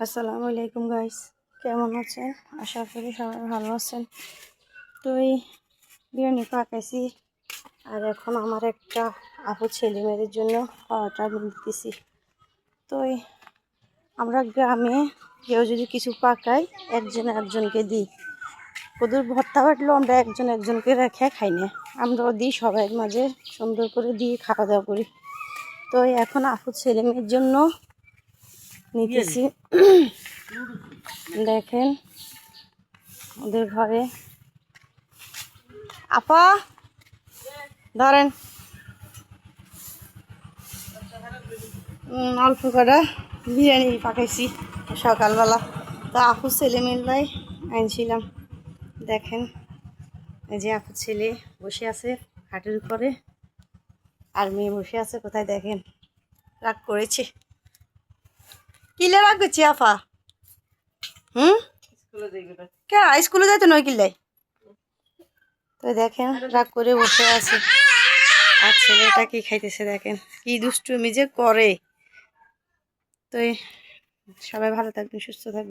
আসসালামু আলাইকুম গাইস, কেমন আছেন? আশা করি সবাই ভালো আছেন। তো এই বিরিয়ানি পাকাইছি আর এখন আমার একটা আপু ছেলে মেয়েদের জন্য অর্ডার দিতেছি। তো আমরা গ্রামে কেউ যদি কিছু পাকাই একজন একজনকে দিই। ওদের ভর্তা বাটলেও আমরা একজন একজনকে রেখে খাই না, আমরাও দিই সবাই মাঝে সুন্দর করে দিয়ে খাওয়া দাওয়া করি। তো এখন আপু ছেলে মেয়ের জন্য নিতেছি। দেখেন ওদের ঘরে আপা ধরেন অল্প করে বিরিয়ানি পাকাইছি সকালবেলা। তো আপু ছেলে মেয়েরাই আনছিলাম। দেখেন এই যে আপু ছেলে বসে আছে খাটের উপরে আর মেয়ে বসে আছে কোথায় দেখেন, রাগ করেছে। কিলে রাগ করছি আপা? কে স্কুলে যাইতো নয় কিল্লাই? তো দেখেন রাগ করে বসে আছে আর ছেলেটা কি খাইতেছে দেখেন, কি দুষ্টুমি যে করে। তো সবাই ভালো থাকবেন, সুস্থ থাকবেন।